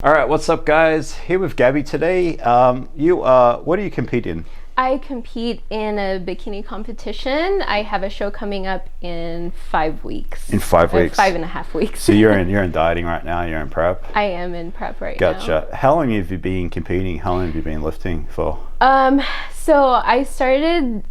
All right, what's up, guys? Here with Gabby today. What do you compete in? I compete in a bikini competition. I have a show coming up in 5 weeks. In 5 weeks? 5.5 weeks. So you're in dieting right now. You're in prep. I am in prep right now. Gotcha. How long have you been competing? How long have you been lifting for? So I started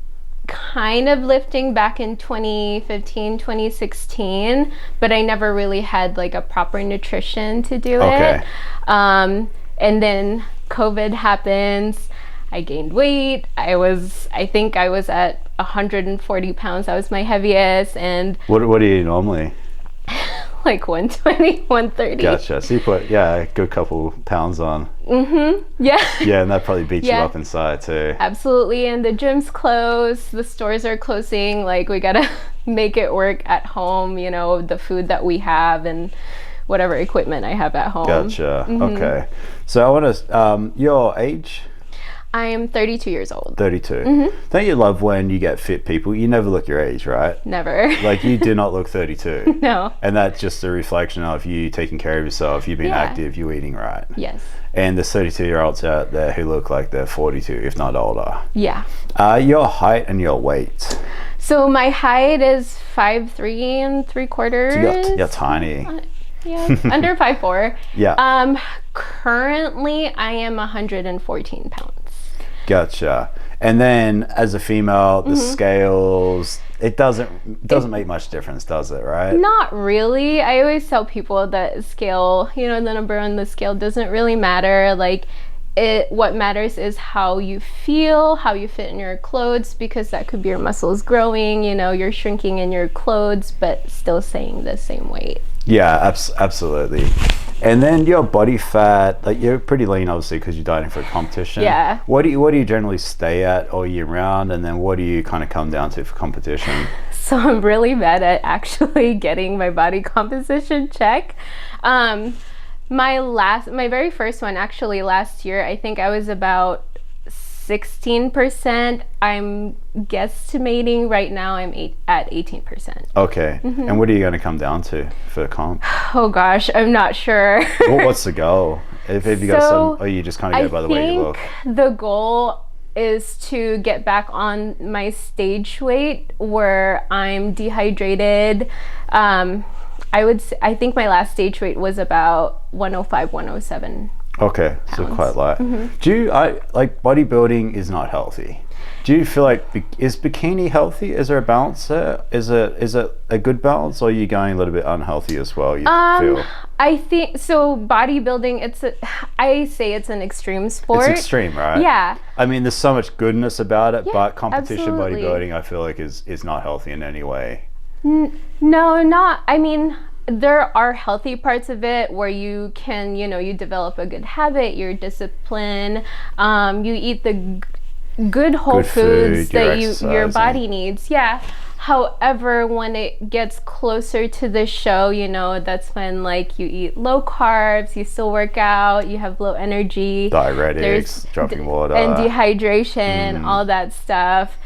kind of lifting back in 2015, 2016, but I never really had like a proper nutrition to do it. And then COVID happens. I gained weight. I think I was at 140 pounds. That was my heaviest. And what do you normally? Like 120, 130. Gotcha. So you put a good couple pounds on. Yeah. Yeah, and that probably beats you up inside too. Absolutely. And the gym's closed. The stores are closing. Like, we gotta make it work at home. You know, the food that we have and whatever equipment I have at home. Gotcha. Okay. So I want to. Your age? I am 32 years old. 32. Don't you love when you get fit people? You never look your age, right? Never. Like, you do not look 32. No. And that's just a reflection of you taking care of yourself, you being active, you eating right. Yes. And there's 32-year-olds out there who look like they're 42, if not older. Yeah. Your height and your weight? So my height is 5'3" and 3/4. So you're tiny. Yeah, under 5'4". Yeah. Currently I am 114 pounds. Gotcha. And then as a female, the scales, it doesn't make much difference, does it, right? Not really. I always tell people that scale, the number on the scale doesn't really matter. Like, what matters is how you feel, how you fit in your clothes, because that could be your muscles growing, you're shrinking in your clothes, but still staying the same weight. Yeah, absolutely. And then your body fat, like, you're pretty lean, obviously, because you're dieting for a competition. Yeah. What do you generally stay at all year round, and then what do you kind of come down to for competition? So I'm really bad at actually getting my body composition check. My very first one, actually last year, I think I was about 16%. I'm guesstimating right now I'm at 18%. Okay. And what are you going to come down to for the comp? Oh gosh, I'm not sure. What's the goal? If you got some, or you just kind of go by the way you look? The goal is to get back on my stage weight where I'm dehydrated. I think my last stage weight was about 105, 107. Okay, pounds. So quite light. Like, bodybuilding is not healthy. Do you feel like, is bikini healthy? Is there a balance there? Is it a good balance, or are you going a little bit unhealthy as well, you feel? I think so. Bodybuilding, I say it's an extreme sport. It's extreme, right? Yeah. I mean, there's so much goodness about it, but competition absolutely. bodybuilding, I feel like is not healthy in any way. No, not. I mean, there are healthy parts of it where you can, you develop a good habit, you're disciplined, you eat the good whole foods that your body needs. Yeah. However, when it gets closer to the show, that's when, like, you eat low carbs, you still work out, you have low energy, diuretics, dropping water, and dehydration, all that stuff.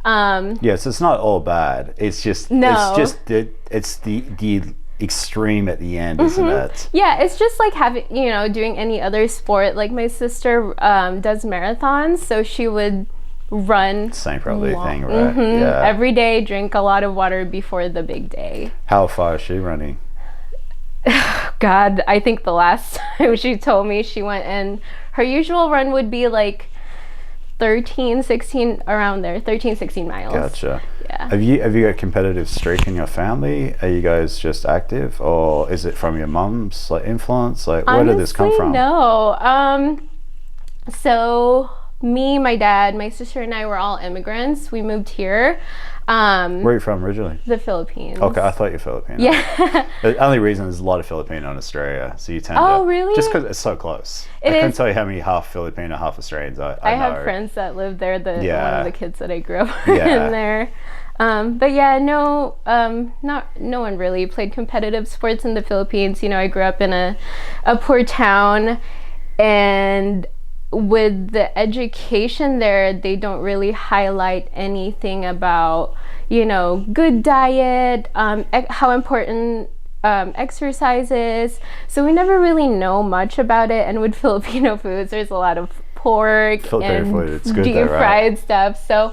Yes, it's not all bad. It's just it's the extreme at the end, isn't it? Yeah, it's just like having, doing any other sport. Like, my sister does marathons, so she would run same probably thing, right? Yeah, every day, drink a lot of water before the big day. How far is she running? God, I think the last time she told me she went, and her usual run would be like 13, 16, around there, 13, 16 miles. Gotcha. Yeah. Have you got a competitive streak in your family? Are you guys just active, or is it from your mum's influence? Like, where did this come from? No. So me, my dad, my sister, and I were all immigrants. We moved here. Where are you from originally? The Philippines. Okay, I thought you were Filipino. Yeah. The only reason is a lot of Filipino in Australia, so you tend to. Oh, really? Just because it's so close. I couldn't tell you how many half Filipino, half Australians I know. I have friends that live there. One of the kids that I grew up in there. But yeah, no one really played competitive sports in the Philippines. I grew up in a poor town, and with the education there, they don't really highlight anything about, good diet, how important exercises. So we never really know much about it. And with Filipino foods, there's a lot of pork and deep fried stuff. So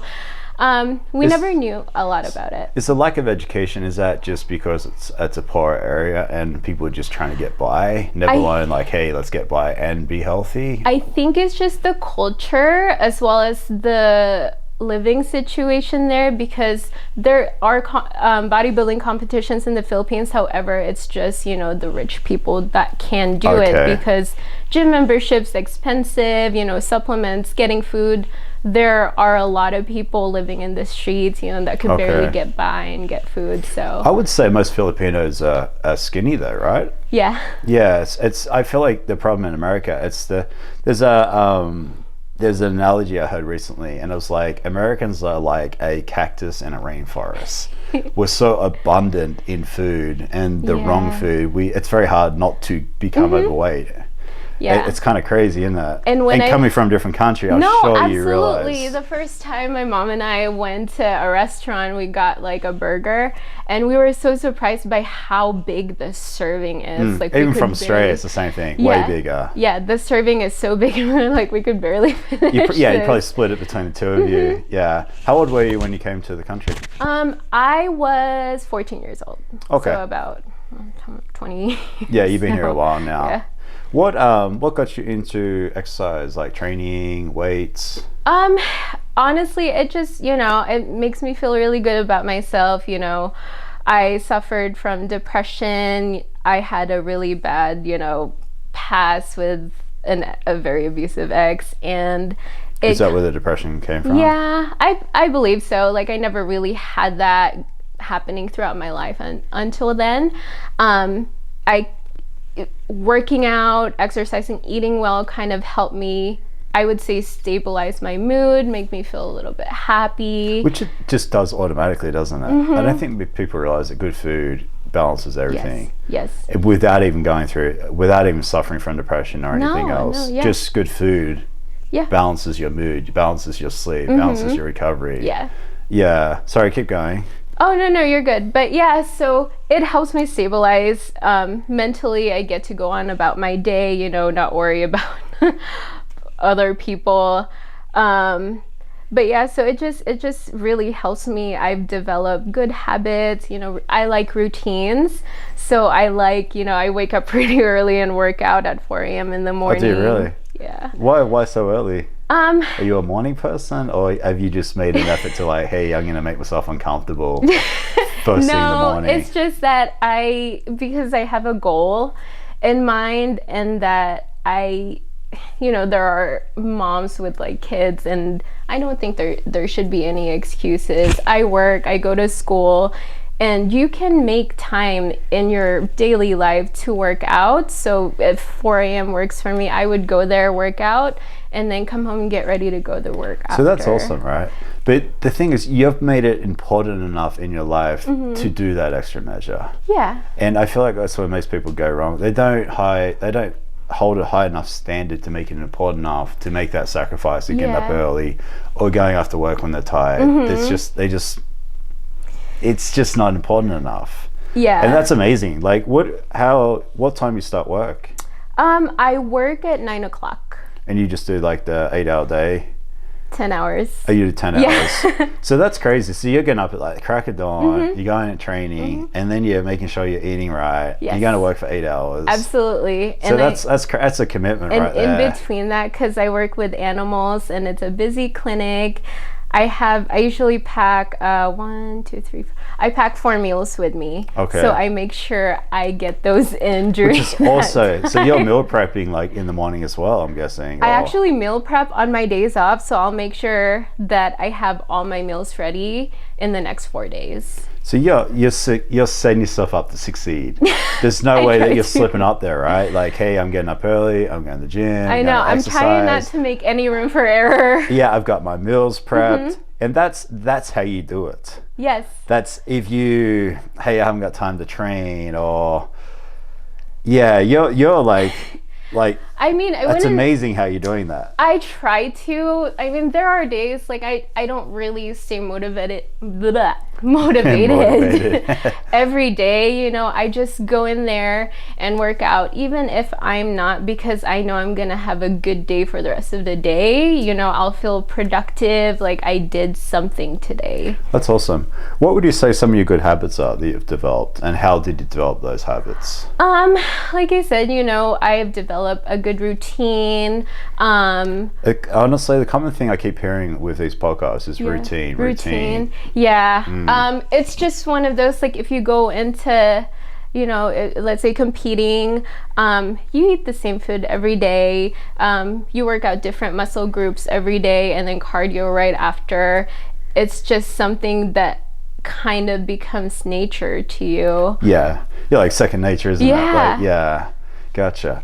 we never knew a lot about it. Is the lack of education, is that just because it's a poor area and people are just trying to get by, never learn like, hey, let's get by and be healthy? I think it's just the culture as well as the living situation there, because there are bodybuilding competitions in the Philippines. However, it's just, the rich people that can do it, because gym membership's expensive, supplements, getting food. There are a lot of people living in the streets, that could barely get by and get food. So I would say most Filipinos are skinny though, right? Yeah. Yes, it's. I feel like the problem in America, there's an analogy I heard recently, and it was like Americans are like a cactus in a rainforest. We're so abundant in food and the wrong food. It's very hard not to become overweight. Yeah, it's kind of crazy, isn't it? And coming from a different country, I'm sure you realize. Absolutely. The first time my mom and I went to a restaurant, we got like a burger, and we were so surprised by how big the serving is. Like even from Australia, it's the same thing. Way bigger. Yeah, the serving is so big, and like we could barely finish. You probably split it between the two of you. Yeah. How old were you when you came to the country? I was 14 years old. Okay. So about 20. Yeah, you've been here a while now. Yeah. What got you into exercise, like training, weights? Honestly, it just, it makes me feel really good about myself. I suffered from depression. I had a really bad, past with a very abusive ex, and is that where the depression came from? Yeah, I believe so. Like, I never really had that happening throughout my life until then. Working out, exercising, eating well kind of helped me, I would say, stabilize my mood, make me feel a little bit happy. Which it just does automatically, doesn't it? I don't think people realize that good food balances everything. Yes. Without even suffering from depression or anything else. Just good food balances your mood, balances your sleep, balances your recovery. Yeah. Yeah. Sorry, keep going. Oh, no, you're good. But yeah, so it helps me stabilize. Mentally, I get to go on about my day, not worry about other people. But yeah, so it just really helps me. I've developed good habits. I like routines. So I like, I wake up pretty early and work out at 4 a.m. in the morning. Oh, do you really? Yeah. Why so early? Are you a morning person, or have you just made an effort to like, hey, I'm gonna make myself uncomfortable first thing in the morning? No, it's just that because I have a goal in mind, and that there are moms with like kids, and I don't think there should be any excuses. I work, I go to school, and you can make time in your daily life to work out. So if 4 a.m. works for me, I would go there, work out, and then come home and get ready to go to work after. So that's awesome, right? But the thing is, you've made it important enough in your life to do that extra measure. Yeah. And I feel like that's where most people go wrong. They don't hold a high enough standard to make it important enough to make that sacrifice of getting up early or going after work when they're tired. It's just not important enough. Yeah. And that's amazing. Like, what time you start work? I work at 9 o'clock. And you just do like the 8-hour day? 10 hours. Oh, you do 10 hours. So that's crazy. So you're getting up at like the crack of dawn, you're going to training, and then you're making sure you're eating right. Yes. You're going to work for 8 hours. Absolutely. So that's a commitment right there. And in between that, because I work with animals and it's a busy clinic, I usually pack 1, 2, 3, 4. I pack 4 meals with me. Okay. So I make sure I get those in during. Which is also, so you're meal prepping like in the morning as well, I'm guessing. I actually meal prep on my days off, so I'll make sure that I have all my meals ready in the next 4 days. So you're setting yourself up to succeed. There's no way that you're slipping up there, right? Like, hey, I'm getting up early, I'm going to the gym. I know, I'm trying not to make any room for error. Yeah, I've got my meals prepped. And that's how you do it. Yes. That's if you, hey, I haven't got time to train, or you're like I mean, That's amazing how you're doing that. I try to. I mean, there are days like I don't really stay motivated every day. You know, I just go in there and work out, even if I'm not, because I know I'm gonna have a good day for the rest of the day. You know, I'll feel productive, like I did something today. That's awesome. What would you say some of your good habits are that you've developed, and how did you develop those habits? Like I said, you know, I've developed a good routine. Honestly, the common thing I keep hearing with these podcasts is routine. Yeah. It's just one of those, like, if you go into, you know, let's say competing, you eat the same food every day. You work out different muscle groups every day, and then cardio right after. It's just something that kind of becomes nature to you. Yeah, like second nature, isn't it? Yeah. Yeah, gotcha.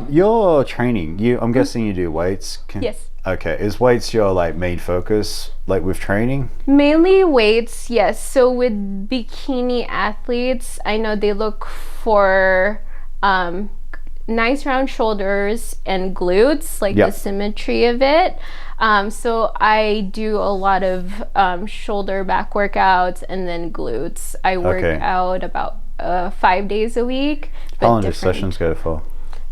Your training, I'm guessing you do weights. Yes. Okay, is weights your like main focus, like with training? Mainly weights, yes. So with bikini athletes, I know they look for nice round shoulders and glutes, like the symmetry of it. So I do a lot of shoulder back workouts and then glutes. I work out about 5 days a week. How long do sessions go for?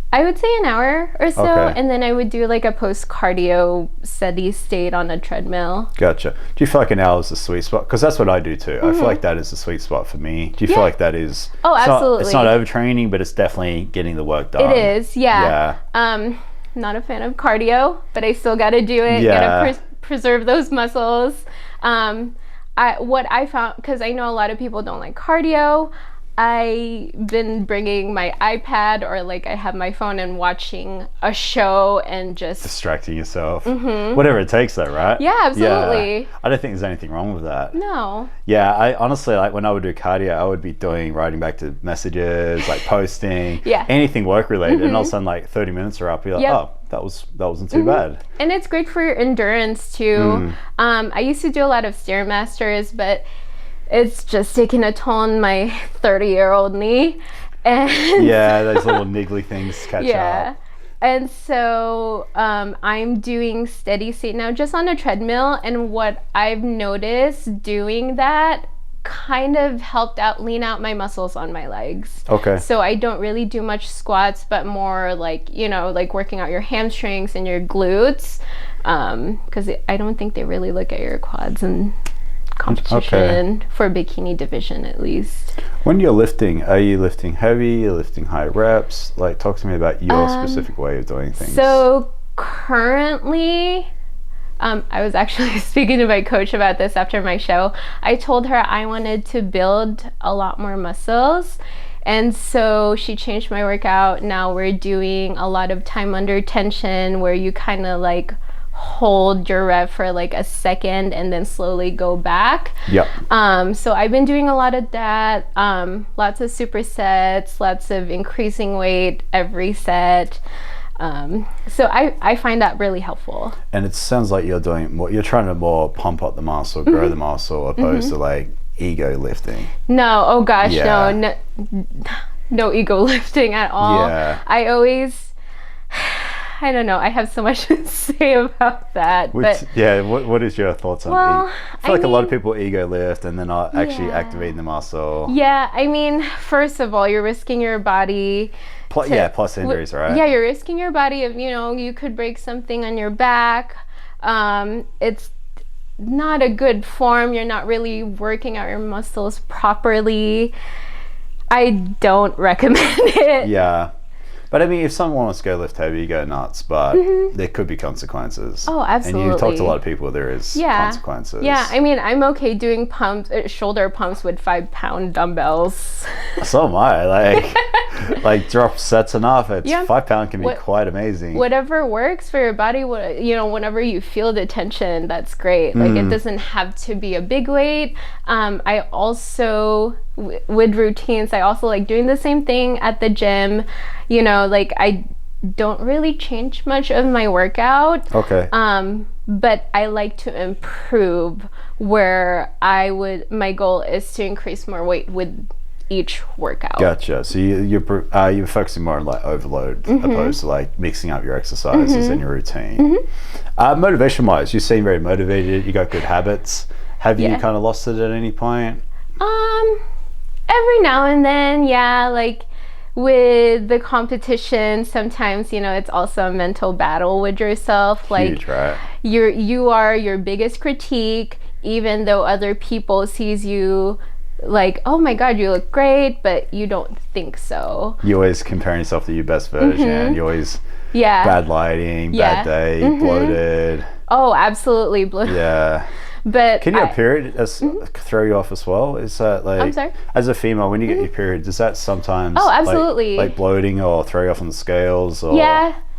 I would say an hour or so, and then I would do like a post-cardio steady state on a treadmill. Gotcha. Do you feel like an hour is the sweet spot? Because that's what I do too. I feel like that is the sweet spot for me. Do you feel like that is... Oh, absolutely. It's not overtraining, but it's definitely getting the work done. It is, yeah. Not a fan of cardio, but I still got to do it. Gotta preserve those muscles. What I found, because I know a lot of people don't like cardio, I've been bringing my iPad, or like I have my phone and watching a show and just distracting yourself. Whatever it takes, though, right? Yeah, absolutely. Yeah. I don't think there's anything wrong with that. No. Yeah, I honestly, like when I would do cardio, I would be writing back to messages, like posting, anything work related, and all of a sudden, like 30 minutes are up. You're like, oh, that wasn't too bad. And it's great for your endurance too. I used to do a lot of Stairmasters, but it's just taking a toll on my 30-year-old knee. And those little niggly things catch up. And so I'm doing steady state now just on a treadmill, and what I've noticed doing that kind of helped lean out my muscles on my legs. Okay. So I don't really do much squats, but more like, you know, like working out your hamstrings and your glutes, because I don't think they really look at your quads and competition for bikini division, at least. When you're lifting, are you lifting heavy? You're lifting high reps? Like, talk to me about your specific way of doing things. So currently, I was actually speaking to my coach about this after my show. I told her I wanted to build a lot more muscles, and so she changed my workout. Now we're doing a lot of time under tension, where you kind of like hold your rep for like a second and then slowly go back. So I've been doing a lot of that, lots of supersets, lots of increasing weight every set. So I find that really helpful. And it sounds like you're trying to more pump up the muscle, grow the muscle, opposed to like ego lifting. No, oh gosh, no ego lifting at all. I don't know. I have so much to say about that. What is your thoughts on ego? I feel like a lot of people ego lift and then not actually activating the muscle. Yeah, I mean, first of all, you're risking your body. Plus injuries, right? Yeah, you're risking your body of, you know, you could break something on your back. It's not a good form. You're not really working out your muscles properly. I don't recommend it. Yeah. But I mean, if someone wants to go lift heavy, go nuts, but there could be consequences. Oh, absolutely. And you talk to a lot of people, there is consequences. Yeah, I mean, I'm okay doing shoulder pumps with 5-pound dumbbells. So am I. Like drop sets enough. 5 pound can be quite amazing. Whatever works for your body, you know, whenever you feel the tension, that's great. Like it doesn't have to be a big weight. I also, with routines, I also like doing the same thing at the gym. You know, like I don't really change much of my workout. Okay. But I like to improve where my goal is to increase more weight with each workout. Gotcha. So you're focusing more on like overload opposed to like mixing up your exercises and your routine. Motivation wise, you seem very motivated. You got good habits. Have you kind of lost it at any point? Every now and then, yeah. Like with the competition, sometimes it's also a mental battle with yourself. Like huge, right? You are your biggest critique, even though other people sees you like, oh my god, you look great, but you don't think so. You always comparing yourself to your best version. You always bad lighting, bad day, bloated. Oh, absolutely bloated. Yeah. But can your period throw you off as well? Is that like, I'm sorry? As a female, when you get your period, does that sometimes absolutely like bloating or throw you off on the scales? Or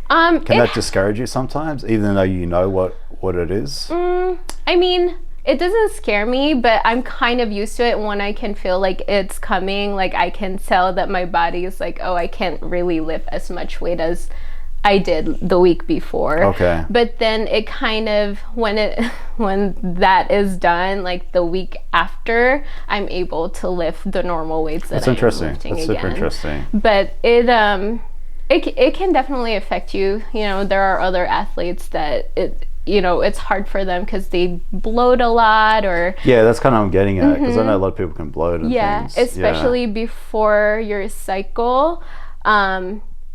can that discourage you sometimes, even though you know what it is? I mean, it doesn't scare me, but I'm kind of used to it. When I can feel like it's coming, like I can tell that my body is like, oh, I can't really lift as much weight as I did the week before. Okay. But then it kind of, when that is done, like the week after, I'm able to lift the normal weights that I'm lifting again. That's super interesting. But it can definitely affect you. There are other athletes that it's hard for them because they bloat a lot, or that's kind of what I'm getting at, because I know a lot of people can bloat and things. Especially before your cycle.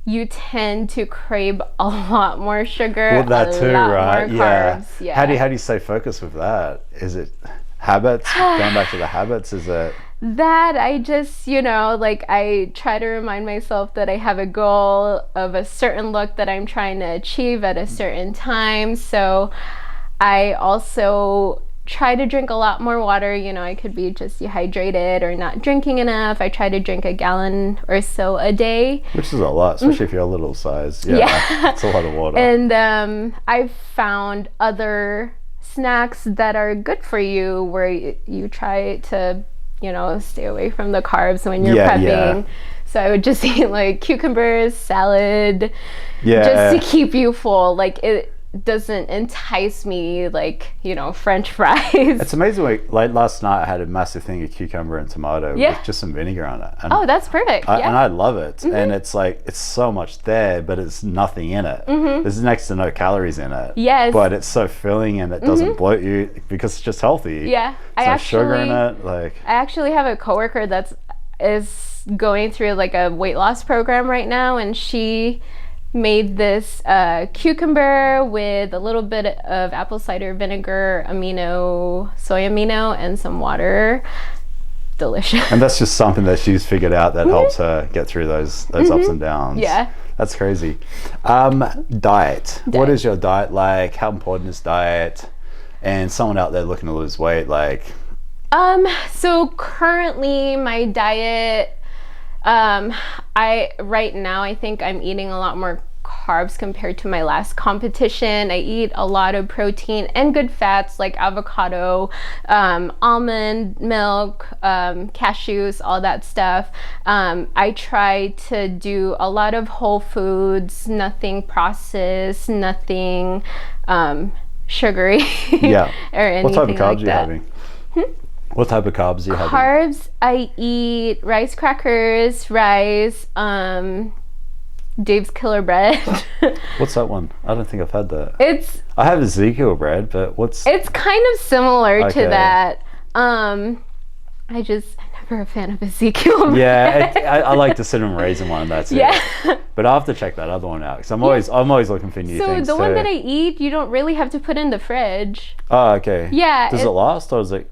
You tend to crave a lot more sugar. Well, that too, right? More carbs. Yeah. How do you stay focused with that? Is it habits? Going back to the habits, is it? That I just, like I try to remind myself that I have a goal of a certain look that I'm trying to achieve at a certain time. So I also try to drink a lot more water. I could be just dehydrated or not drinking enough. I try to drink 1 gallon or so a day, which is a lot, especially if you're a little size. It's a lot of water. And I've found other snacks that are good for you, where you try to stay away from the carbs when you're prepping. So I would just eat like cucumbers, salad, just to keep you full. Like it doesn't entice me like French fries. It's amazing. Like last night I had a massive thing of cucumber and tomato with just some vinegar on it, and that's perfect. And I love it. And it's like, it's so much there, but it's nothing in it. There's next to no calories in it, but it's so filling and it doesn't bloat you because it's just healthy. Sugar in it. Like, I actually have a coworker is going through like a weight loss program right now, and she made this cucumber with a little bit of apple cider vinegar, soy amino, and some water. Delicious. And that's just something that she's figured out that helps her get through those ups and downs. Yeah. That's crazy. Diet. What is your diet like? How important is diet? And someone out there looking to lose weight, like... So currently my diet... right now I think I'm eating a lot more carbs compared to my last competition. I eat a lot of protein and good fats like avocado, almond milk, cashews, all that stuff. I try to do a lot of whole foods, nothing processed, nothing sugary or anything. What type of carbs like are you having? What type of carbs are you having? Carbs, I eat rice crackers, rice, Dave's Killer Bread. What's that one? I don't think I've had that. I have Ezekiel bread, but It's kind of similar to that. I'm never a fan of Ezekiel bread. I like the cinnamon raisin one, and that's it. But I'll have to check that other one out, because I'm always looking for new things. So the one that I eat, you don't really have to put in the fridge. Oh, okay. Yeah. Does it last, or is it?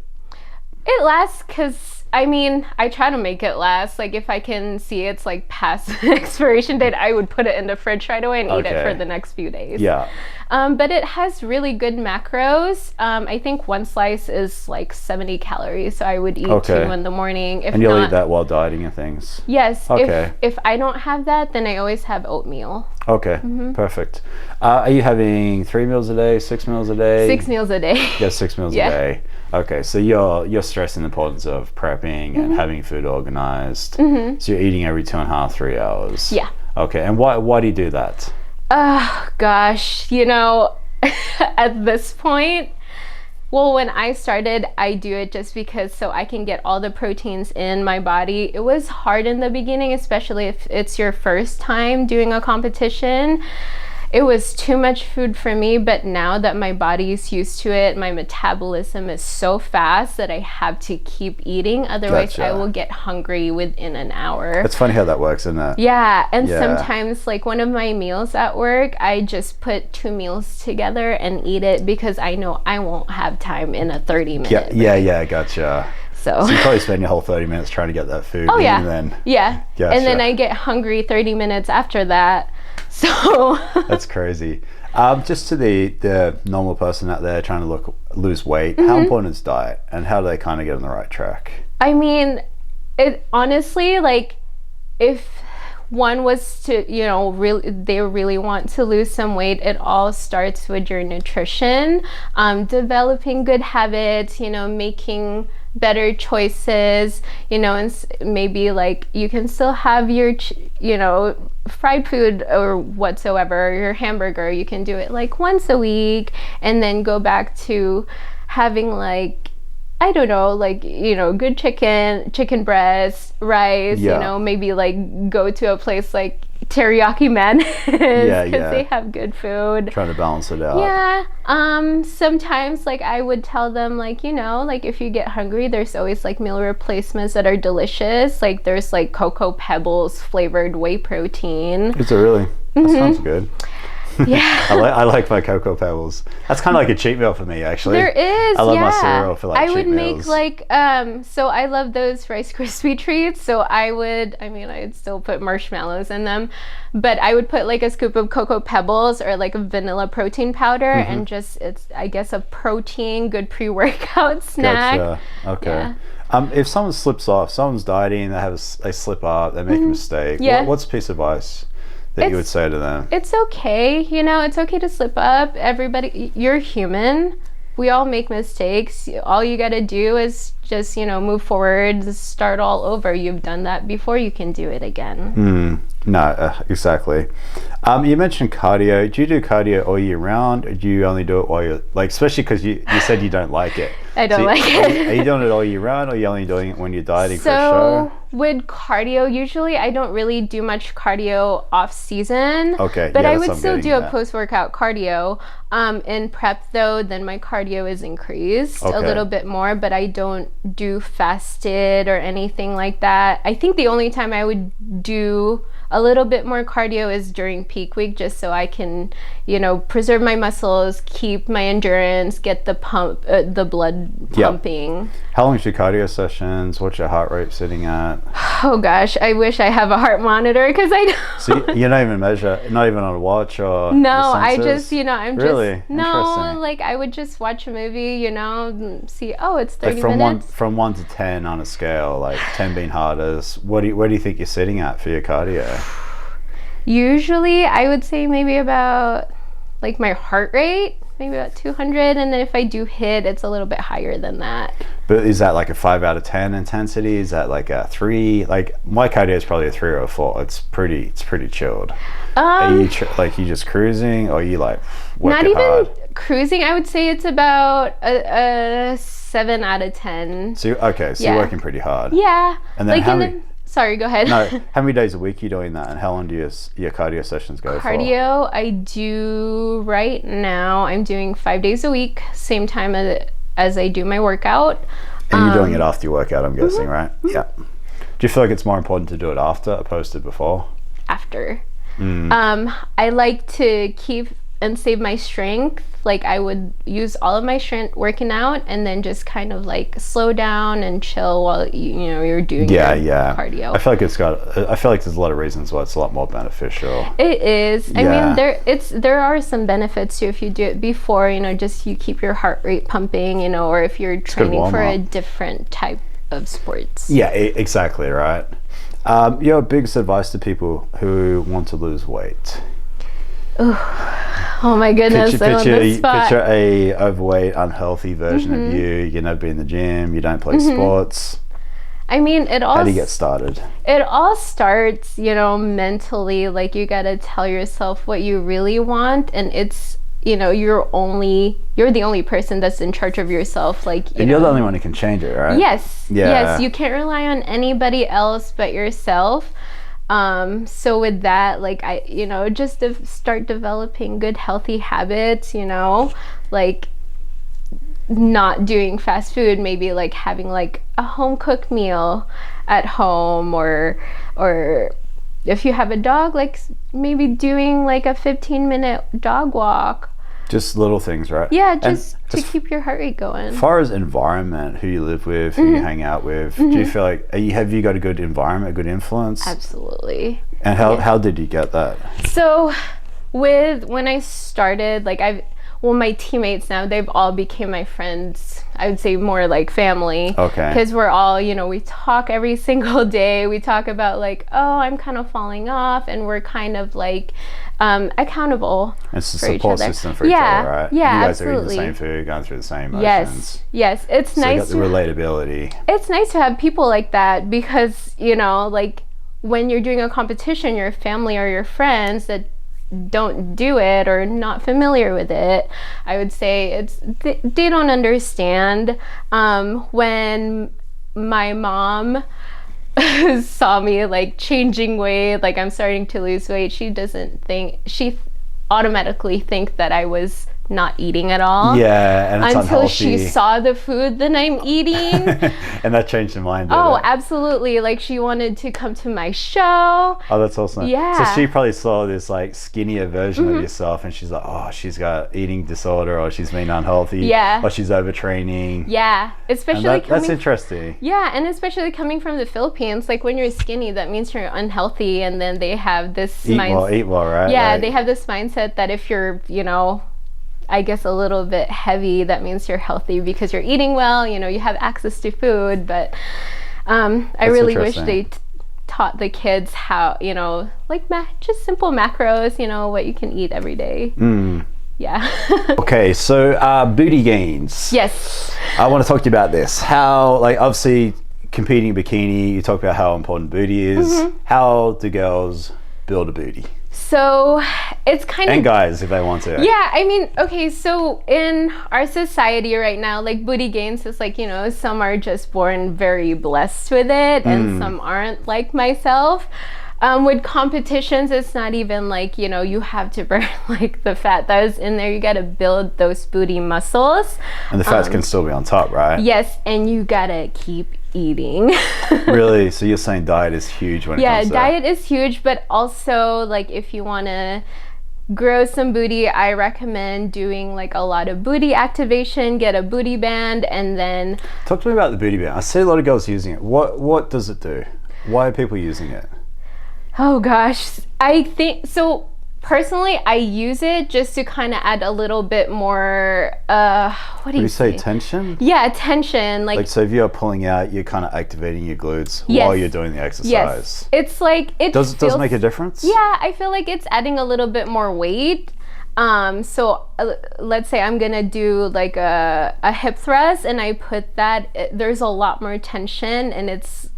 It lasts because, I try to make it last. Like, if I can see it's like past the expiration date, I would put it in the fridge right away and eat it for the next few days. Yeah. But it has really good macros. I think one slice is like 70 calories, so I would eat 2 in the morning. And you'll eat that while dieting and things? Yes. Okay. If I don't have that, then I always have oatmeal. Okay, perfect. Are you having 3 meals a day, 6 meals a day? 6 meals a day. Yeah, 6 meals a day. Okay, so you're stressing the importance of prepping and having food organized. So you're eating every 2.5, 3 hours. Yeah. Okay, and why do you do that? Gosh, at this point, Well, when I started, I do it just because so I can get all the proteins in my body. It was hard in the beginning, especially if it's your first time doing a competition. It was too much food for me, but now that my body is used to it, my metabolism is so fast that I have to keep eating. Otherwise, Gotcha. I will get hungry within an hour. It's funny how that works, isn't it? Yeah, and Yeah. sometimes like one of my meals at work, I just put 2 meals together and eat it because I know I won't have time in a 30-minute. Yeah, gotcha. So So you probably spend your whole 30 minutes trying to get that food. oh yeah, And then, yeah. Gotcha. And then I get hungry 30 minutes after that. So that's crazy. Just to the normal person out there trying to lose weight, how important is diet, and how do they kind of get on the right track? I mean, it honestly, like, if one was to, you know, they really want to lose some weight, it all starts with your nutrition, developing good habits, you know, making better choices, you know, and maybe like you can still have your, you know, fried food or whatsoever, your hamburger, you can do it like once a week and then go back to having like, I don't know, like, you know, good chicken breast, rice, Yeah. you know, maybe like go to a place like Teriyaki Man because they have good food. Trying to balance it out. Yeah. Sometimes like I would tell them like, you know, like if you get hungry, there's always like meal replacements that are delicious. Like there's like Cocoa Pebbles flavored whey protein. Is it really? That sounds good. Yeah. I like my Cocoa Pebbles. That's kind of like a cheat meal for me, actually. There is, I love yeah. my cereal for like I cheat would meals. make like, so I love those Rice Krispie treats. So I'd still put marshmallows in them, but I would put like a scoop of Cocoa Pebbles or like a vanilla protein powder and just, it's, I guess, a protein, good pre-workout snack. Gotcha. Okay. Yeah. If someone slips off, someone's dieting, they slip up, they make a mistake. Yeah. What's a piece of advice that you would say to them? It's okay, you know, it's okay to slip up. Everybody, you're human. We all make mistakes. All you got to do is just, you know, move forward, start all over. You've done that before, you can do it again. No, exactly. You mentioned cardio. Do you do cardio all year round, or do you only do it while you're, like, especially because you said you don't like it? I don't like it. Are you doing it all year round, or are you only doing it when you're dieting for a So show? with cardio, usually I don't really do much cardio off season. Okay, But yeah, I that's would what I'm still getting do a at. post-workout cardio. In prep though, then my cardio is increased a Okay. little bit more, but I don't do fasted or anything like that. I think the only time I would do a little bit more cardio is during peak week, just so I can, you know, preserve my muscles, keep my endurance, get the blood Yep. pumping. How long's your cardio sessions? What's your heart rate sitting at? Oh gosh, I wish I have a heart monitor because I don't. So you don't even measure, not even on a watch or No, your I sensors? just, you know, I'm Really? just, no, Interesting. like I would just watch a movie, you know, see, oh, it's 30 Like minutes. from 1 to 10 on a scale, like 10 being hardest, where do you think you're sitting at for your cardio? Usually I would say maybe about like my heart rate, maybe about 200. And then if I do hit, it's a little bit higher than that. But is that like a 5 out of 10 intensity? Is that like a 3? Like my cardio is probably a 3 or a 4. It's pretty chilled. Are you like you just cruising, or are you like Not working even hard? cruising. I would say it's about a 7 out of 10. So you're Yeah. working pretty hard. Yeah. And then like how in many? the, sorry, go ahead. No, how many days a week are you doing that, and how long do your cardio sessions go for? Cardio, I do right now. I'm doing 5 days a week, same time as I do my workout. And you're doing it after your workout, I'm guessing, right? Mm-hmm. Yeah. Do you feel like it's more important to do it after opposed to before? After. I like to keep and save my strength. Like I would use all of my strength working out, and then just kind of like slow down and chill while you're doing your cardio. I feel like there's a lot of reasons why it's a lot more beneficial. It is. I Yeah. mean, there are some benefits too if you do it before. Just you keep your heart rate pumping. Or if you're training for a different type of sports. Yeah, exactly right. Your biggest advice to people who want to lose weight? Oh my goodness, I'm on the spot. Picture a overweight, unhealthy version of you. You never be in the gym. You don't play sports. I mean, How do you get started? It all starts, mentally. Like you gotta tell yourself what you really want, and it's you're the only person that's in charge of yourself. Like, and you're the only one who can change it, right? Yes. Yeah. Yes, you can't rely on anybody else but yourself. So with that, like, just to start developing good healthy habits, like not doing fast food, maybe like having like a home cooked meal at home, or if you have a dog, like maybe doing like a 15-minute dog walk. Just little things, right? Yeah, just to keep your heart rate going. As far as environment, who you live with, who you hang out with, do you feel like have you got a good environment, a good influence? Absolutely. And how did you get that? So when I started, like my teammates now, they've all became my friends. I would say more like family. Okay. Because we're all, we talk every single day. We talk about like, oh, I'm kind of falling off, and we're kind of like accountable. It's a support system for each other, right? Yeah, you guys absolutely. are eating the same food, going through the same emotions. Yes. It's so nice. You got the relatability. It's nice to have people like that, because like when you're doing a competition, your family or your friends that don't do it or not familiar with it, I would say they don't understand. When my mom saw me like changing weight, like I'm starting to lose weight, she automatically think that I was not eating at all. Yeah, and it's until unhealthy. She saw the food that I'm eating. And that changed your mind, did Oh, it? absolutely. Like, she wanted to come to my show. Oh, that's awesome. Yeah. So she probably saw this like skinnier version of yourself, and she's like, oh, she's got eating disorder, or she's been unhealthy. Yeah. Or she's overtraining. Yeah, especially that's interesting. Yeah, and especially coming from the Philippines, like when you're skinny, that means you're unhealthy, and then they have this eat well, right? Yeah, like, they have this mindset that if you're, I guess a little bit heavy, that means you're healthy because you're eating well, you have access to food. But I really wish they taught the kids how, like just simple macros, what you can eat every day. Yeah. Okay, so booty gains. Yes. I want to talk to you about this. How, like, obviously competing in bikini, you talk about how important booty is. How do girls build a booty? So it's kind of... And guys, if they want to. Yeah, I mean, okay, so in our society right now, like booty gains is like, some are just born very blessed with it, and some aren't, like myself. With competitions, it's not even like, you have to burn like the fat that is in there. You got to build those booty muscles. And the fats can still be on top, right? Yes, and you got to keep eating. Really? So you're saying diet is huge when it comes to... Yeah, diet is huge, but also like if you want to grow some booty, I recommend doing like a lot of booty activation, get a booty band, and then... Talk to me about the booty band. I see a lot of girls using it. What does it do? Why are people using it? Oh gosh, I think so. Personally, I use it just to kind of add a little bit more, what do you say? Tension? Yeah, tension. Like, so if you're pulling out, you're kind of activating your glutes while you're doing the exercise. Yes. It's like, does it make a difference? Yeah, I feel like it's adding a little bit more weight. So let's say I'm gonna do like a hip thrust, and I put that, there's a lot more tension, and it's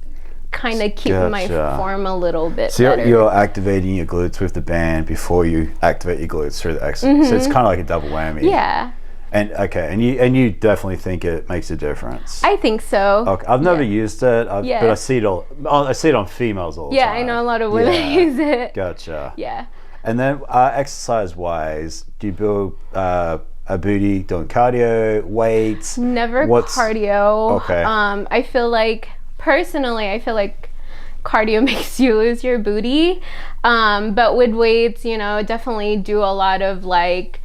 kind of keeping my form a little bit better. You're activating your glutes with the band before you activate your glutes through the exercise. So it's kind of like a double whammy. Yeah. And you definitely think it makes a difference. I think so. Okay, I've never used it, but I see it I see it on females all the time. Yeah, I know a lot of women use it. Gotcha. Yeah. And then exercise-wise, do you build a booty doing cardio, weights? Never cardio. Okay. I feel like cardio makes you lose your booty. But with weights, definitely do a lot of like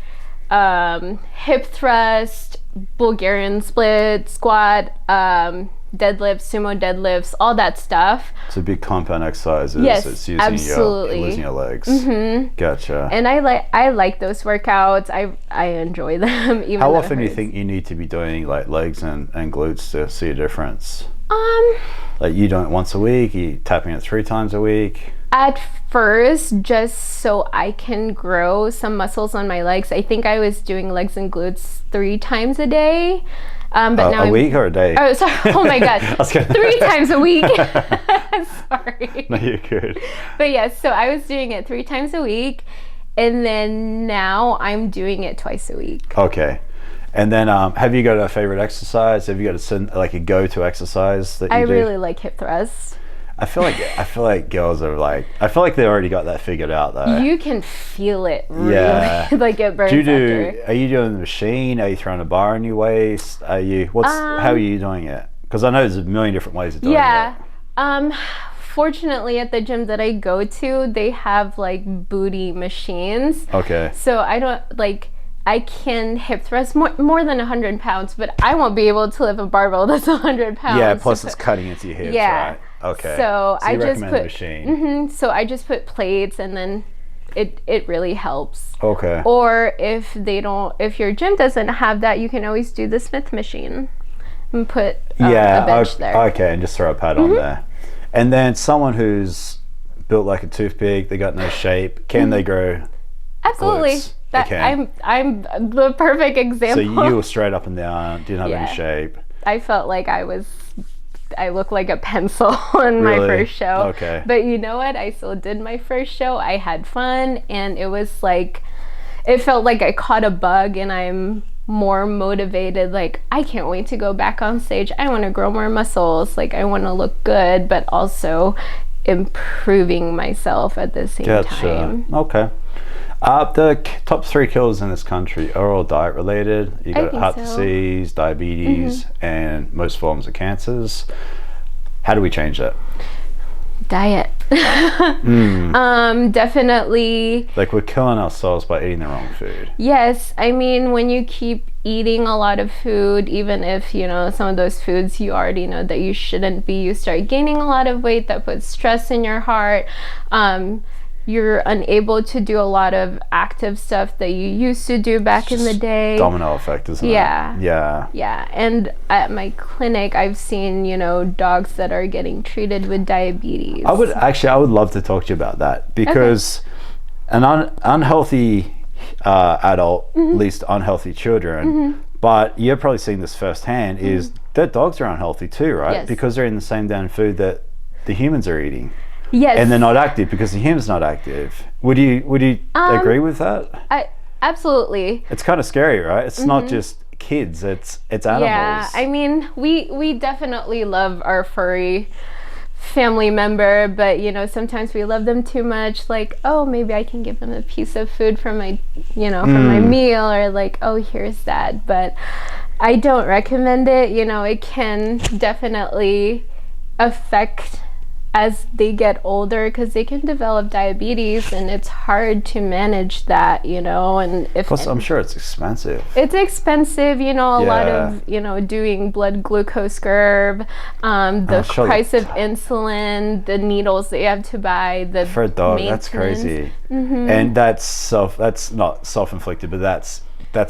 hip thrust, Bulgarian split, squat, deadlifts, sumo deadlifts, all that stuff. So big compound exercises. Yes, it's using absolutely. Losing your legs. Gotcha. And I like those workouts. I enjoy them. Even how often do you think you need to be doing like legs and glutes to see a difference? Like you doing it once a week, you tapping it 3 times a week? At first, just so I can grow some muscles on my legs, I think I was doing legs and glutes 3 times a day. But now a week or a day? Oh, sorry. Oh my God. 3 times a week. Sorry. No, you're good. But yes, so I was doing it 3 times a week. And then now I'm doing it twice a week. Okay. And then have you got a favorite exercise? Have you got a go-to exercise that you do? I really like hip thrusts. I feel like girls are like, I feel like they already got that figured out though. You can feel it really, like it burns after. Are you doing the machine? Are you throwing a bar on your waist? How are you doing it? Because I know there's a million different ways of doing it. Fortunately at the gym that I go to, they have like booty machines. Okay. So I can hip thrust more than 100 pounds, but I won't be able to lift a barbell that's 100 pounds. Yeah, plus it's cutting into your hips, right? Okay. So I just recommend the machine. So I just put plates, and then it really helps. Okay. Or if your gym doesn't have that, you can always do the Smith machine and put a bench there. Okay, and just throw a pad on there. And then someone who's built like a toothpick, they got no shape, can they grow? Absolutely. Glutes? I'm the perfect example. So you were straight up and down, didn't have any shape. I felt like I looked like a pencil in my first show. Okay. But you know what? I still did my first show. I had fun, and it felt like I caught a bug, and I'm more motivated. Like, I can't wait to go back on stage. I want to grow more muscles. Like, I want to look good, but also improving myself at the same time. Okay. The top 3 killers in this country are all diet related. You got heart disease, diabetes, and most forms of cancers. How do we change that? Diet. Definitely. Like, we're killing ourselves by eating the wrong food. Yes. I mean, when you keep eating a lot of food, even if, some of those foods you already know that you shouldn't be, you start gaining a lot of weight. That puts stress in your heart. You're unable to do a lot of active stuff that you used to do back in the day. Domino effect, isn't it? Yeah. And at my clinic, I've seen, dogs that are getting treated with diabetes. I would love to talk to you about that, because an unhealthy adult leads to unhealthy children. But you've probably seen this firsthand, is that dogs are unhealthy too, right? Yes. Because they're eating the same damn food that the humans are eating. Yes. And they're not active because the human's not active. Would you agree with that? Absolutely. It's kind of scary, right? It's not just kids, it's animals. Yeah, I mean, we definitely love our furry family member, but sometimes we love them too much. Like, oh, maybe I can give them a piece of food from my from my meal, or like, oh, here's that. But I don't recommend it. It can definitely affect as they get older, because they can develop diabetes, and it's hard to manage that, and plus I'm sure it's expensive. It's expensive, a lot of, doing blood glucose curve, the price of insulin, the needles that you have to buy, for a dog, that's crazy. And that's not self-inflicted, but that's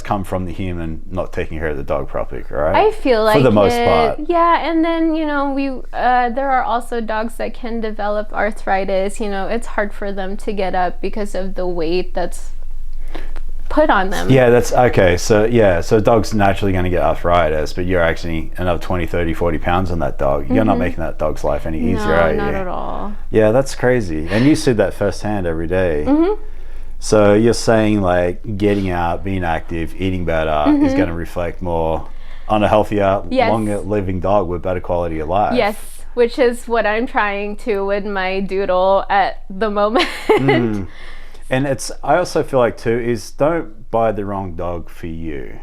come from the human not taking care of the dog properly, right? I feel like for the most part. Yeah, and then there are also dogs that can develop arthritis. It's hard for them to get up because of the weight that's put on them. Yeah, that's okay. So so dog's naturally going to get arthritis, but you're actually another 20, 30, 40 pounds on that dog. You're not making that dog's life any easier, are you? No, not at all. Yeah, that's crazy. And you see that firsthand every day. So you're saying like getting out, being active, eating better is going to reflect more on a healthier, longer living dog with better quality of life. Yes, which is what I'm trying to with my doodle at the moment. And I also feel like too is don't buy the wrong dog for you.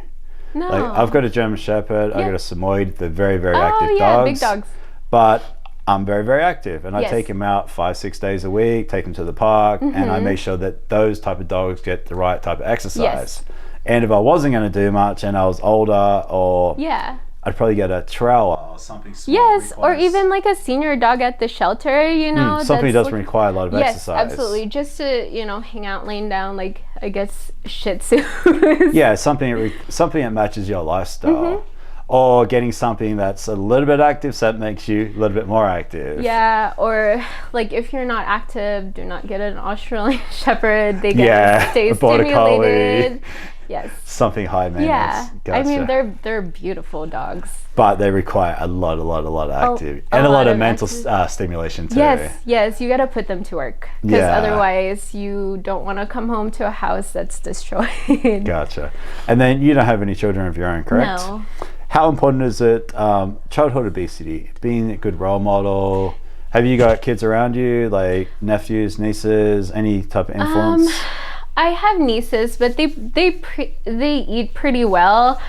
No. Like, I've got a German Shepherd, I've got a Samoyed, they're very, very active dogs. Big dogs. But I'm very, very active, and I take him out 5-6 days a week, take him to the park, and I make sure that those type of dogs get the right type of exercise. Yes. And if I wasn't going to do much and I was older, or I'd probably get a Chihuahua or something small. Yes, or even like a senior dog at the shelter, something that doesn't require a lot of exercise. Yes, absolutely. Just to, hang out laying down, like, I guess, Shih Tzu. Yeah, something that matches your lifestyle. Or getting something that's a little bit active, so that makes you a little bit more active. Yeah, or like if you're not active, do not get an Australian Shepherd. They get stay stimulated. Yes. Something high maintenance. Yeah. Gotcha. I mean, they're beautiful dogs. But they require a lot of activity and a lot of mental stimulation too. Yes, you got to put them to work because Yeah. otherwise you don't want to come home to a house that's destroyed. Gotcha. And then you don't have any children of your own, correct? No. How important is it, childhood obesity, being a good role model? Have you got kids around you, like nephews, nieces, any type of influence? I have nieces, but they eat pretty well.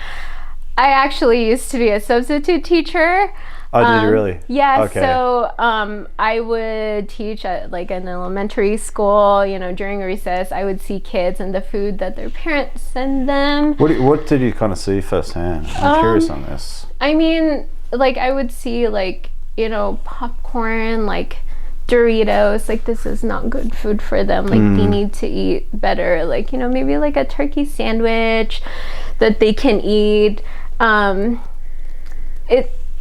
I actually used to be a substitute teacher. Oh, did you really? Yeah, Okay. so I would teach at like an elementary school, during recess. I would see kids and the food that their parents send them. What did you kind of see firsthand? I'm curious on this. I mean, like I would see like, popcorn, like Doritos, like this is not good food for them. Like they need to eat better. Like, maybe like a turkey sandwich that they can eat.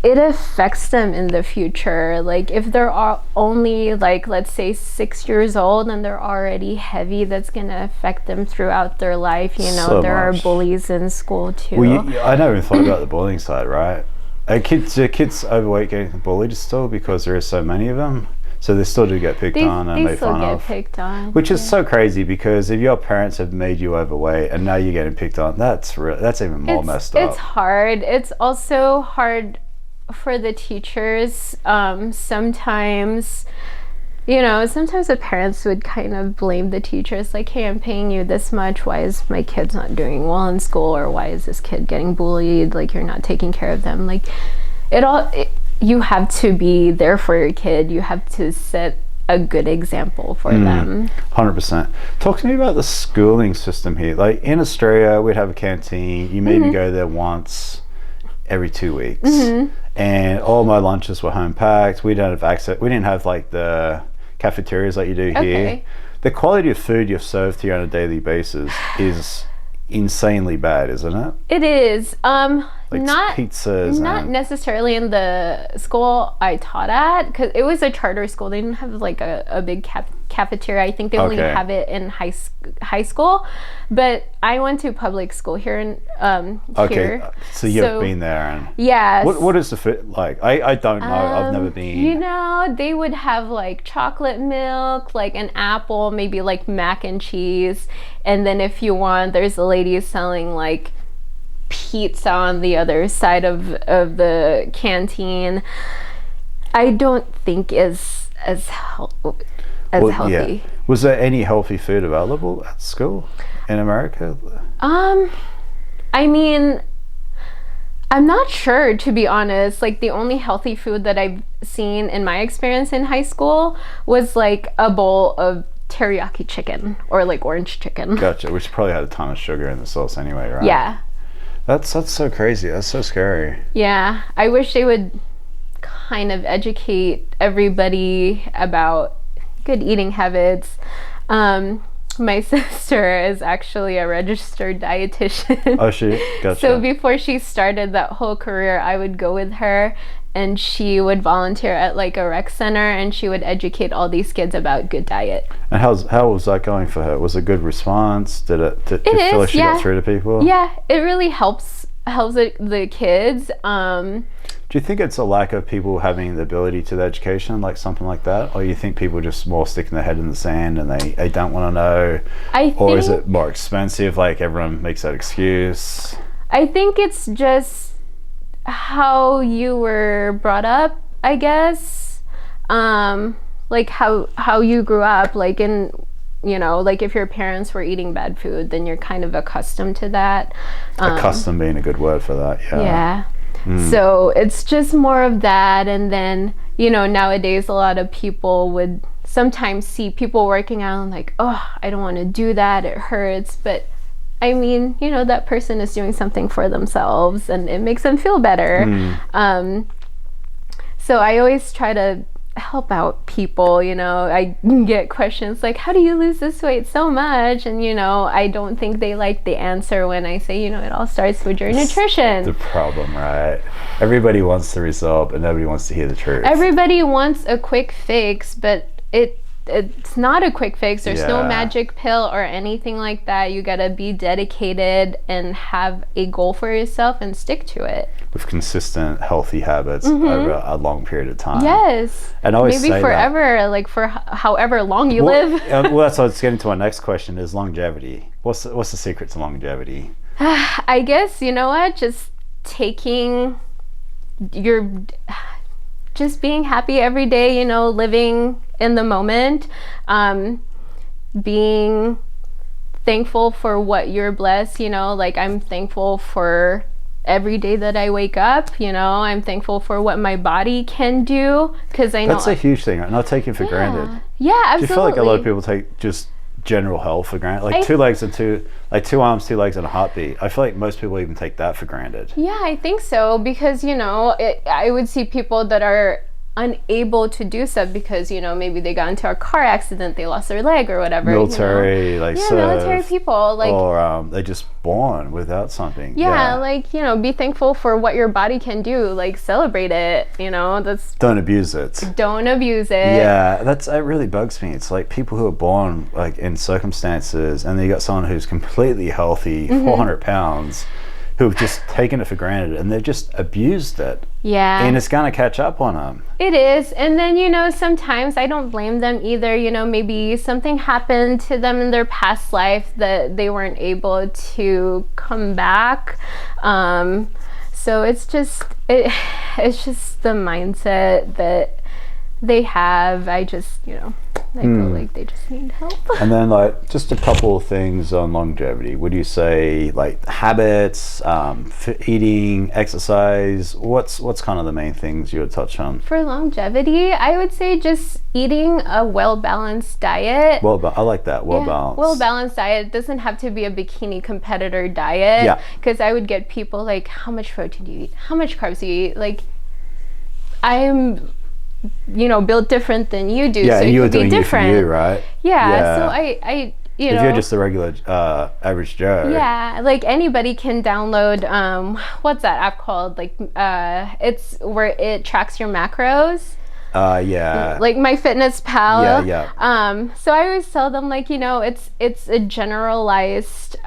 It affects them in the future. Like if they're only like, let's say 6 years old and they're already heavy, that's gonna affect them throughout their life. So there much. are bullies in school too. Well, I never even thought about the bullying side, right? Are kids overweight getting bullied still because there is so many of them? So they still do get picked on and made fun of. Picked on, which is so crazy because if your parents have made you overweight and now you're getting picked on, that's even more messed up. It's hard. It's also hard for the teachers. Sometimes the parents would kind of blame the teachers, like, hey, I'm paying you this much, why is my kid's not doing well in school, or why is this kid getting bullied, like you're not taking care of them. Like you have to be there for your kid. You have to set a good example for them. 100%. Talk to me about the schooling system here. Like in Australia, we'd have a canteen. You maybe go there once every 2 weeks. And all my lunches were home packed. We didn't have access. We didn't have like the cafeterias like you do here. Okay. The quality of food you're served here on a daily basis is insanely bad, isn't it? It is. Like Not pizzas. Not necessarily in the school I taught at, because it was a charter school. They didn't have like a big cafeteria. I think they only have it in high school. But I went to public school here in here. So you've been there, and yeah. What is the food like? I don't know. I've never been. They would have like chocolate milk, like an apple, maybe like mac and cheese, and then if you want, there's a lady selling like pizza on the other side of the canteen. I don't think as healthy. Yeah. Was there any healthy food available at school in America? I mean, I'm not sure, to be honest. Like the only healthy food that I've seen in my experience in high school was like a bowl of teriyaki chicken or like orange chicken. Gotcha. Which probably had a ton of sugar in the sauce anyway, right? Yeah. That's so crazy. That's so scary. Yeah. I wish they would kind of educate everybody about good eating habits. My sister is actually a registered dietitian. Oh, she? Gotcha. So before she started that whole career, I would go with her and she would volunteer at like a rec center and she would educate all these kids about good diet. And how was that going for her? Was it a good response? Did you feel like she got through to people? Yeah, it really helps the kids. Do you think it's a lack of people having the ability to the education, like something like that? Or you think people just more sticking their head in the sand and they don't want to know? Or is it more expensive, like everyone makes that excuse? I think it's just how you were brought up, I guess. Like how you grew up, like in, like if your parents were eating bad food, then you're kind of accustomed to that. Accustomed being a good word for that, yeah. Yeah. So it's just more of that. And then, nowadays a lot of people would sometimes see people working out and like, oh, I don't want to do that, it hurts. But I mean, that person is doing something for themselves and it makes them feel better. So I always try to help out people. I get questions like, how do you lose this weight so much? And I don't think they like the answer when I say, it all starts with your nutrition. The problem, right? Everybody wants the result but nobody wants to hear the truth. Everybody wants a quick fix, but it's not a quick fix. There's no Yeah. magic pill or anything like that. You gotta be dedicated and have a goal for yourself and stick to it. With consistent, healthy habits over a long period of time. Yes. And I always maybe say forever, like for however long you well, live. well, that's what I was getting to. My next question is longevity. What's the secret to longevity? I guess, you know what? Just taking just being happy every day, you know, living in the moment, being thankful for what you're blessed, you know, like I'm thankful for every day that I wake up, you know, I'm thankful for what my body can do, because I know That's a huge thing, right? Not taking for granted. Yeah, absolutely. Do you feel like a lot of people take just general health for granted? Like 2 legs and two arms, 2 legs and a heartbeat. I feel like most people even take that for granted. Yeah, I think so, because, you know, I would see people that are unable to do stuff because, you know, maybe they got into a car accident, they lost their leg or whatever. Military, you know? like yeah, serve, military people, like, or they're just born without something. yeah, like, you know, be thankful for what your body can do, like celebrate it, you know. Don't abuse it. Don't abuse it. Yeah, it really bugs me. It's like people who are born like in circumstances, and then you got someone who's completely healthy, 400 pounds, who've just taken it for granted, and they've just abused it. Yeah. And it's gonna catch up on them. It is. And then, you know, sometimes I don't blame them either. You know, maybe something happened to them in their past life that they weren't able to come back. So it's just it's just the mindset that they have. I just, you know, I feel like they just need help. And then, like, just a couple of things on longevity. Would you say, like, habits, eating, exercise? What's kind of the main things you would touch on? For longevity, I would say just eating a well-balanced diet. I like that. Well-balanced. Well-balanced diet. It doesn't have to be a bikini competitor diet. Yeah. Because I would get people like, how much protein do you eat? How much carbs do you eat? Like, I'm, you know, built different than you do. Yeah, so you it were could be doing you for different. you, right? Yeah. So I you know. If you're just a regular average Joe. Yeah, like anybody can download what's that app called? Like it's where it tracks your macros. Yeah. Like MyFitnessPal. Yeah. So I always tell them, like, you know, it's a generalized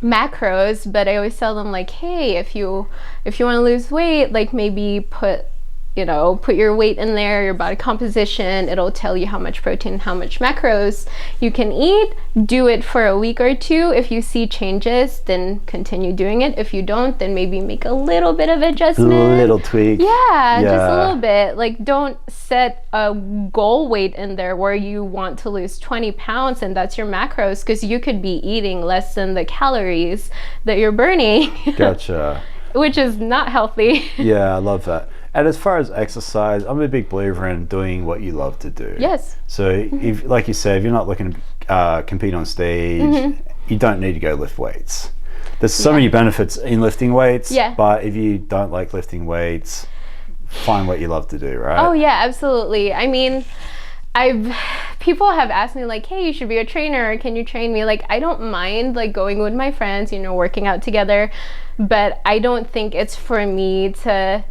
macros, but I always tell them, like, hey, if you want to lose weight, like, maybe put your weight in there, your body composition. It'll tell you how much protein, how much macros you can eat. Do it for a week or two. If you see changes, then continue doing it. If you don't, then maybe make a little bit of adjustment. A little tweak. Yeah, just a little bit. Like, don't set a goal weight in there where you want to lose 20 pounds and that's your macros, because you could be eating less than the calories that you're burning. Gotcha. Which is not healthy. Yeah, I love that. And as far as exercise, I'm a big believer in doing what you love to do. Yes. So, if, like you said, if you're not looking to compete on stage, you don't need to go lift weights. There's so many benefits in lifting weights, but if you don't like lifting weights, find what you love to do, right? Oh, yeah, absolutely. I mean, people have asked me, like, hey, you should be a trainer. Can you train me? Like, I don't mind, like, going with my friends, you know, working out together, but I don't think it's for me to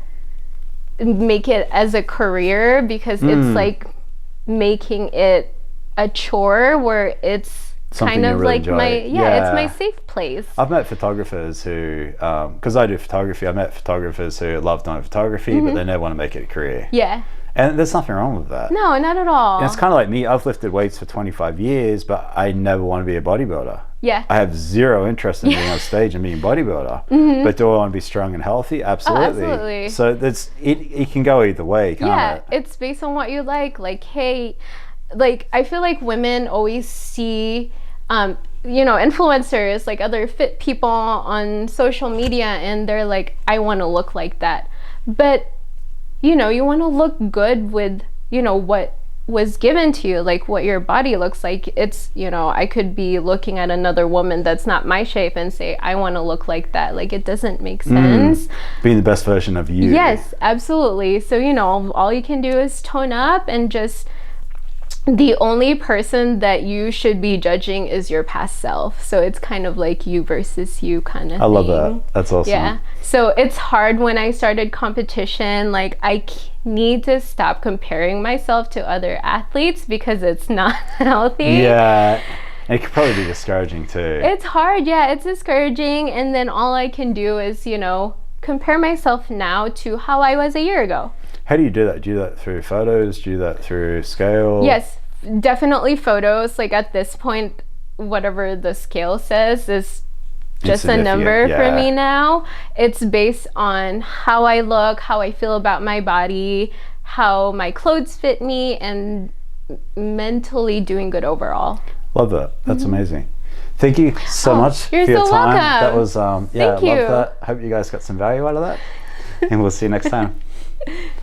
make it as a career, because it's like making it a chore where it's something kind of really like enjoy. It's my safe place. I've met photographers who, because I do photography, I met photographers who love doing photography, but they never want to make it a career. Yeah. And there's nothing wrong with that. No, not at all. And it's kind of like me. I've lifted weights for 25 years, but I never want to be a bodybuilder. Yeah. I have zero interest in being on stage and being a bodybuilder. But do I want to be strong and healthy? Absolutely. Oh, absolutely. So it can go either way, can't it? It's based on what you like. Like, hey, like, I feel like women always see, you know, influencers, like other fit people on social media, and they're like, I want to look like that. But, you know, you want to look good with, you know, what was given to you, like what your body looks like. It's, you know, I could be looking at another woman that's not my shape and say, I want to look like that. Like, it doesn't make sense. Being the best version of you. Yes, absolutely. So, you know, all you can do is tone up and just the only person that you should be judging is your past self. So it's kind of like you versus you kind of thing. I love that. That's awesome. Yeah. So it's hard when I started competition. Like I need to stop comparing myself to other athletes because it's not healthy. Yeah. And it could probably be discouraging too. It's hard. Yeah, it's discouraging. And then all I can do is, compare myself now to how I was a year ago. How do you do that? Do you do that through photos? Do you do that through scale? Yes, definitely photos. Like at this point, whatever the scale says is just a number for me now. It's based on how I look, how I feel about my body, how my clothes fit me, and mentally doing good overall. Love that. That's amazing. Thank you so much for your so time. welcome. That was Thank you. love that. Hope you guys got some value out of that. And we'll see you next time.